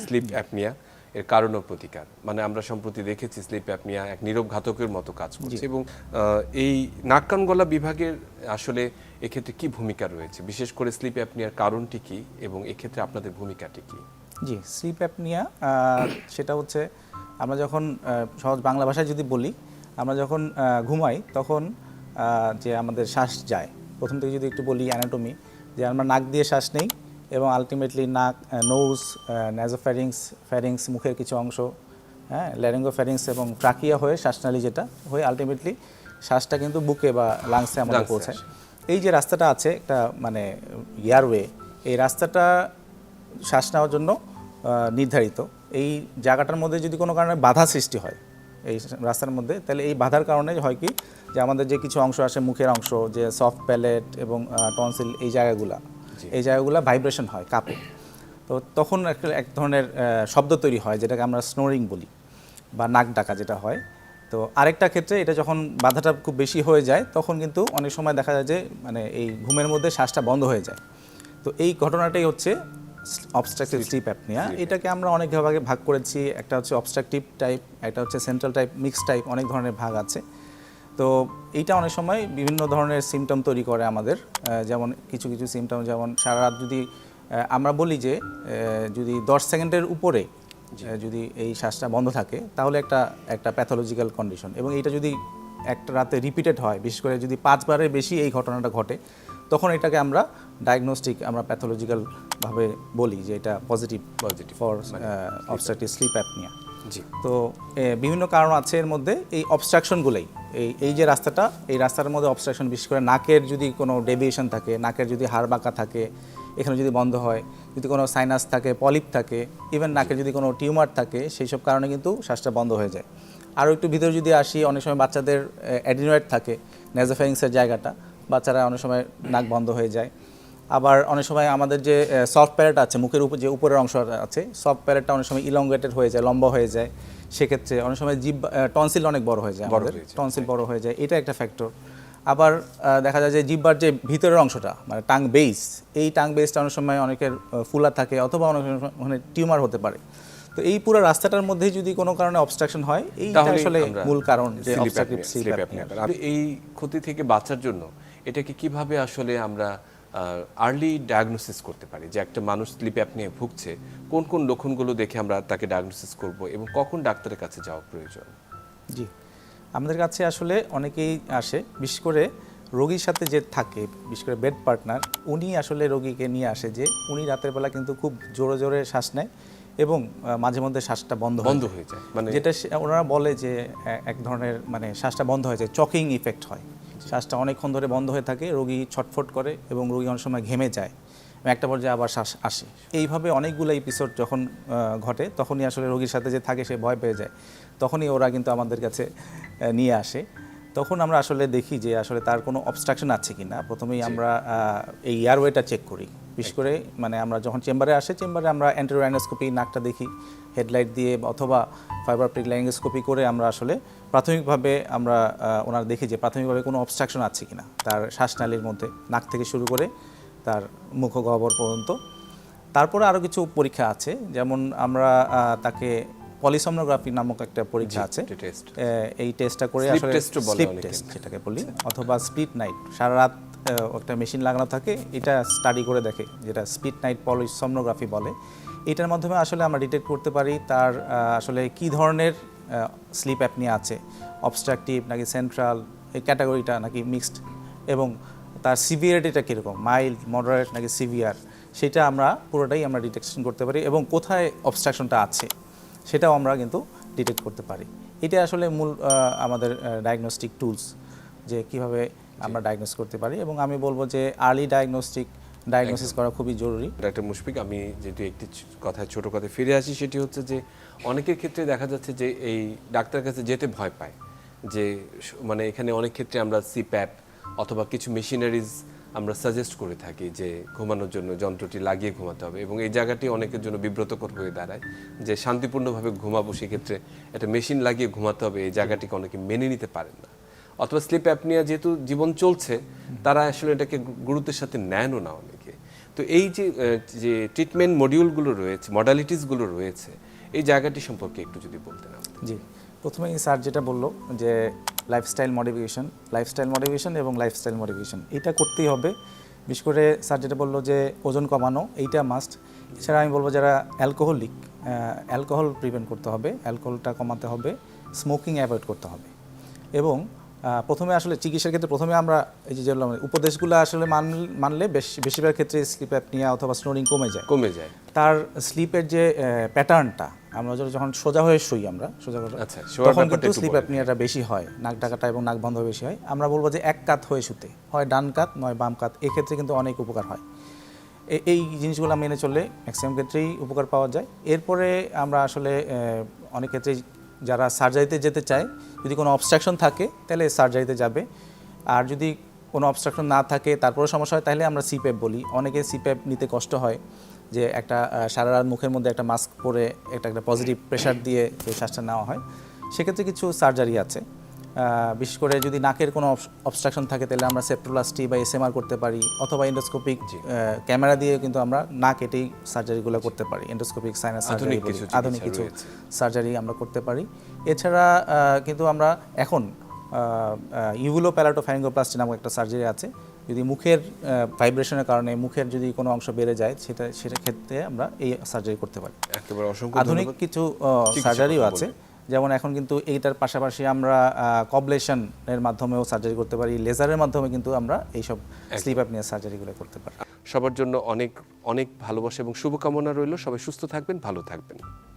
Slip apnea এর কারণ ও প্রতিকার মানে আমরা সম্প্রতি দেখেছি স্লিপ অ্যাপনিয়া এক নীরব ঘাতকের মতো কাজ করছে এবং এই নাক কান গলা বিভাগের আসলে এক্ষেত্রে কি ভূমিকা রয়েছে, বিশেষ করে স্লিপ অ্যাপনিয়ার কারণটি কি এবং এক্ষেত্রে আপনাদের ভূমিকাটি কি? জি, স্লিপ অ্যাপনিয়া সেটা হচ্ছে আমরা যখন সহজ বাংলা ভাষায় যদি বলি, আমরা যখন ঘুমাই তখন যে আমাদের শ্বাস যায়, প্রথম থেকে যদি একটু বলি অ্যানাটমি, যে আমরা নাক দিয়ে শ্বাস নেই এবং আলটিমেটলি নাক, নোজ, ফ্যারিংস মুখের কিছু অংশ, হ্যাঁ, ল্যারিঙ্গোফ্যারিংস এবং ট্রাকিয়া হয়ে শ্বাসনালী যেটা হয়ে আলটিমেটলি শ্বাসটা কিন্তু বুকে বা লাংসে আমাদের পৌঁছায়। এই যে রাস্তাটা আছে একটা মানে এয়ারওয়ে, এই রাস্তাটা শ্বাস নেওয়ার জন্য নির্ধারিত। এই জায়গাটার মধ্যে যদি কোনো কারণে বাধা সৃষ্টি হয় এই রাস্তার মধ্যে, তাহলে এই বাধার কারণে হয় কি যে আমাদের যে কিছু অংশ আসে মুখের অংশ, যে সফট প্যালেট এবং টনসিল, এই জায়গাগুলো ভাইব্রেশন হয়, কাঁপে। তো তখন এক ধরনের শব্দ তৈরি হয় যেটাকে আমরা স্নোরিং বলি বা নাক ডাকা যেটা হয়। তো আরেকটা ক্ষেত্রে এটা যখন বাধাটা খুব বেশি হয়ে যায় তখন কিন্তু অনেক সময় দেখা যায় যে মানে এই ঘুমের মধ্যে শ্বাসটা বন্ধ হয়ে যায়। তো এই ঘটনাটাই হচ্ছে অবস্ট্রাকটিভ স্লিপ অ্যাপনিয়া। এটাকে আমরা অনেক ভাগে ভাগ করেছি, একটা হচ্ছে অবস্ট্রাকটিভ টাইপ, একটা হচ্ছে সেন্ট্রাল টাইপ, মিক্স টাইপ, অনেক ধরনের ভাগ আছে। তো এইটা অনেক সময় বিভিন্ন ধরনের সিমটম তৈরি করে আমাদের, যেমন কিছু সিমটম, যেমন সারা রাত যদি আমরা বলি যে যদি 10 সেকেন্ডের উপরে যদি এই শ্বাসটা বন্ধ থাকে তাহলে একটা প্যাথোলজিক্যাল কন্ডিশন, এবং এইটা যদি একটা রাতে রিপিটেড হয়, বিশেষ করে যদি 5 বারের বেশি এই ঘটনাটা ঘটে, তখন এটাকে আমরা ডায়াগনস্টিক, আমরা প্যাথোলজিক্যালভাবে বলি যে এটা positive for obstructive sleep apnoea. জি, তো বিভিন্ন কারণ আছে এর মধ্যে। এই অবস্ট্রাকশনগুলোই, এই যে রাস্তাটা, এই রাস্তার মধ্যে অবস্ট্রাকশন, বিশেষ করে নাকের যদি কোনো ডেভিয়েশন থাকে, নাকের যদি হাড় বাঁকা থাকে, এখানে যদি বন্ধ হয়, যদি কোনো সাইনাস থাকে, পলিপ থাকে, ইভেন নাকের যদি কোনো টিউমার থাকে, সেই সব কারণে কিন্তু শ্বাসটা বন্ধ হয়ে যায়। আরও একটু ভিতরে যদি আসি, অনেক সময় বাচ্চাদের অ্যাডিনয়েড থাকে নেজোফ্যারিংসের জায়গাটা, বাচ্চারা অনেক সময় নাক বন্ধ হয়ে যায়। আবার অনেক সময় আমাদের যে সফট প্যালেট আছে, মুখের উপর যে উপরের অংশ আছে, সফট প্যালেটটা অনেক সময় ইলংগেটেড হয়ে যায়, লম্বা হয়ে যায়। সেক্ষেত্রে অনেক সময় টনসিল অনেক বড় হয়ে যায়, আমাদের টনসিল বড় হয়ে যায়, এটা একটা ফ্যাক্টর। আবার দেখা যায় যে জিহ্বার যে ভিতরের অংশটা মানে টাং বেস, এই টাং বেসটা অনেক সময় অনেকের ফুলা থাকে, অথবা অনেক সময় টিউমার হতে পারে। তো এই পুরো রাস্তাটার মধ্যেই যদি কোনো কারণে অবস্ট্রাকশন হয়, এইটা আসলে মূল কারণ যে অবস্ট্রাকটিভ স্লিপ অ্যাপনিয়া। এই ক্ষতি থেকে বাঁচার জন্য এটাকে কিভাবে আসলে আমরা আর্লি ডায়াগনোসিস করতে পারি, যে একটা মানুষ স্লিপ অ্যাপনিয়ায় ভুগছে, কোন কোন লক্ষণগুলো দেখে আমরা তাকে ডায়াগনোসিস করব এবং কখন ডাক্তারের কাছে যাওয়া প্রয়োজন? জি, আমাদের কাছে আসলে অনেকেই আসে, বিশেষ করে রোগীর সাথে যে থাকে, বিশেষ করে বেড পার্টনার, উনি আসলে রোগীকে নিয়ে আসে যে উনি রাতের বেলা কিন্তু খুব জোরে জোরে শ্বাস নেয় এবং মাঝে মধ্যে শ্বাসটা বন্ধ হয়ে যায়, মানে যেটা ওনারা বলে যে এক ধরনের মানে শ্বাসটা বন্ধ হয়ে যায়, চকিং ইফেক্ট হয়, শ্বাসটা অনেকক্ষণ ধরে বন্ধ হয়ে থাকে, রোগী ছটফট করে এবং রোগী অনেক সময় ঘেমে যায়, একটা পর্যায়ে আবার শ্বাস আসে। এইভাবে অনেকগুলো এপিসোড যখন ঘটে, তখনই আসলে রোগীর সাথে যে থাকে সে ভয় পেয়ে যায়, তখনই ওরা কিন্তু আমাদের কাছে নিয়ে আসে। তখন আমরা আসলে দেখি যে আসলে তার কোনো অবস্ট্রাকশন আছে কি না। প্রথমেই আমরা এই এয়ারওয়েটা চেক করি, বিশেষ করে মানে আমরা যখন চেম্বারে আসে, চেম্বারে আমরা অ্যান্টেরোরাইনোস্কোপি, নাকটা দেখি হেডলাইট দিয়ে অথবা ফাইবার অপটিক ল্যারিঙ্গোস্কোপি করে আমরা আসলে প্রাথমিকভাবে আমরা ওনার দেখি যে প্রাথমিকভাবে কোনো অবস্ট্রাকশন আছে কিনা তার শ্বাসনালীর মধ্যে, নাক থেকে শুরু করে তার মুখগহ্বর পর্যন্ত। তারপরে আরও কিছু পরীক্ষা আছে, যেমন আমরা তাকে পলিসোমনোগ্রাফি নামক একটা পরীক্ষা আছে, এই টেস্টটা করে আসলে স্লিপ টেস্ট যেটাকে বলি, অথবা স্প্লিট নাইট, সারা রাত একটা মেশিন লাগানো থাকে, এটা স্টাডি করে দেখে, যেটা স্প্লিট নাইট পলিসোমনোগ্রাফি বলে। এটার মাধ্যমে আসলে আমরা ডিটেক্ট করতে পারি তার আসলে কী ধরনের স্লিপ অ্যাপনিয়া আছে, অবস্ট্রাকটিভ নাকি সেন্ট্রাল, এই ক্যাটাগরিটা নাকি মিক্সড, এবং তার সিভিয়ারিটিটা কীরকম, মাইল্ড, মডারেট নাকি সিভিয়ার, সেটা আমরা পুরোটাই আমরা ডিটেকশন করতে পারি, এবং কোথায় অবস্ট্রাকশনটা আছে সেটাও আমরা কিন্তু ডিটেক্ট করতে পারি। এটা আসলে মূল আমাদের ডায়াগনস্টিক টুলস, যে কিভাবে আমরা ডায়াগনোস করতে পারি। এবং আমি বলবো যে আর্লি ডায়াগনোসিস করা খুবই জরুরি। ডাক্তার মুশফিক, আমি যেহেতু একটি কথায় ছোটো কথায় ফিরে আসি, সেটি হচ্ছে যে অনেকের ক্ষেত্রে দেখা যাচ্ছে যে এই ডাক্তারের কাছে যেতে ভয় পায়, যে মানে এখানে অনেক ক্ষেত্রে আমরা সিপ্যাপ অথবা কিছু মেশিনারিজ আমরা সাজেস্ট করে থাকি যে ঘুমানোর জন্য যন্ত্রটি লাগিয়ে ঘুমাতে হবে, এবং এই জায়গাটি অনেকের জন্য বিব্রতকর হয়ে দাঁড়ায়, যে শান্তিপূর্ণভাবে ঘুমাবো সেক্ষেত্রে একটা মেশিন লাগিয়ে ঘুমাতে হবে, এই জায়গাটিকে অনেকে মেনে নিতে পারেন না। অথবা স্লিপ অ্যাপনিয়া যেহেতু জীবন চলছে, তারা আসলে এটাকে গুরুত্বের সাথে নেনও না অনেকে। তো তো এই যে ট্রিটমেন্ট মডিউলগুলো রয়েছে, মডালিটিসগুলো রয়েছে, এই জায়গাটি সম্পর্কে একটু যদি বলতেন আমাদের। জি, প্রথমেই স্যার যেটা বললো যে লাইফস্টাইল মডিফিকেশন এবং লাইফস্টাইল মডিফিকেশন এটা করতেই হবে। বিশেষ করে স্যার যেটা বললো যে ওজন কমানো, এইটা মাস্ট। এছাড়া আমি বলবো যারা অ্যালকোহল প্রিভেন্ট করতে হবে, অ্যালকোহলটা কমাতে হবে, স্মোকিং অ্যাভয়েড করতে হবে। এবং প্রথমে আসলে চিকিৎসার ক্ষেত্রে প্রথমে আমরা এই যে উপদেশগুলো আসলে মানলে বেশিরভাগ ক্ষেত্রে স্লিপ অ্যাপনিয়া অথবা স্নোরিং কমে যায়। তার স্লিপের যে প্যাটার্নটা, আমরা যখন সোজা হয়ে শুই, আমরা সোজা করে তখন কিন্তু স্লিপ অ্যাপনিয়াটা বেশি হয়, নাক ডাকাটা এবং নাক বন্ধ বেশি হয়। আমরা বলবো যে এক কাত হয়ে শুতে হয়, ডান কাত নয় বাম কাত, এক্ষেত্রে কিন্তু অনেক উপকার হয়। এই জিনিসগুলো মেনে চললে ম্যাক্সিমাম ক্ষেত্রেই উপকার পাওয়া যায়। এরপরে আমরা আসলে অনেক ক্ষেত্রেই যারা সার্জারিতে যেতে চায়, যদি কোনো অবস্ট্রাকশন থাকে তাহলে সার্জারিতে যাবে। আর যদি কোনো অবস্ট্রাকশন না থাকে তারপরে সমস্যা হয়, তাহলে আমরা সিপ্যাপ বলি। অনেকে সিপ্যাপ নিতে কষ্ট হয়, যে একটা সারা রাত মুখের মধ্যে একটা মাস্ক পরে একটা পজিটিভ প্রেশার দিয়ে সেই শ্বাসটা নেওয়া হয়। সেক্ষেত্রে কিছু সার্জারি আছে। বিশেষ করে যদি নাকের কোনো অবস্ট্রাকশন থাকে তাহলে আমরা সেপ্টোপ্লাস্টি বা এসএমআর করতে পারি, অথবা এন্ডোস্কোপিক ক্যামেরা দিয়ে কিন্তু আমরা না কেটেই সার্জারিগুলো করতে পারি। এন্ডোস্কোপিক সাইনাস সার্জারি, আধুনিক কিছু সার্জারি আমরা করতে পারি। এছাড়া কিন্তু আমরা এখন ইউভুলোপ্যালাটোফ্যারিঙ্গোপ্লাস্টি নামক একটা সার্জারি আছে। যদি মুখের ভাইব্রেশনের কারণে মুখের যদি কোনো অংশ বেড়ে যায়, সেটা ক্ষেত্রে আমরা এই সার্জারি করতে পারি। আধুনিক কিছু সার্জারিও আছে, যেমন এখন কিন্তু এইটার পাশাপাশি আমরা কবলেশনের মাধ্যমেও সার্জারি করতে পারি, লেজারের মাধ্যমে কিন্তু আমরা এইসব স্লিপ অ্যাপনিয়া সার্জারিগুলো করতে পারি। সবার জন্য অনেক অনেক ভালোবাসা এবং শুভকামনা রইল। সবাই সুস্থ থাকবেন, ভালো থাকবেন।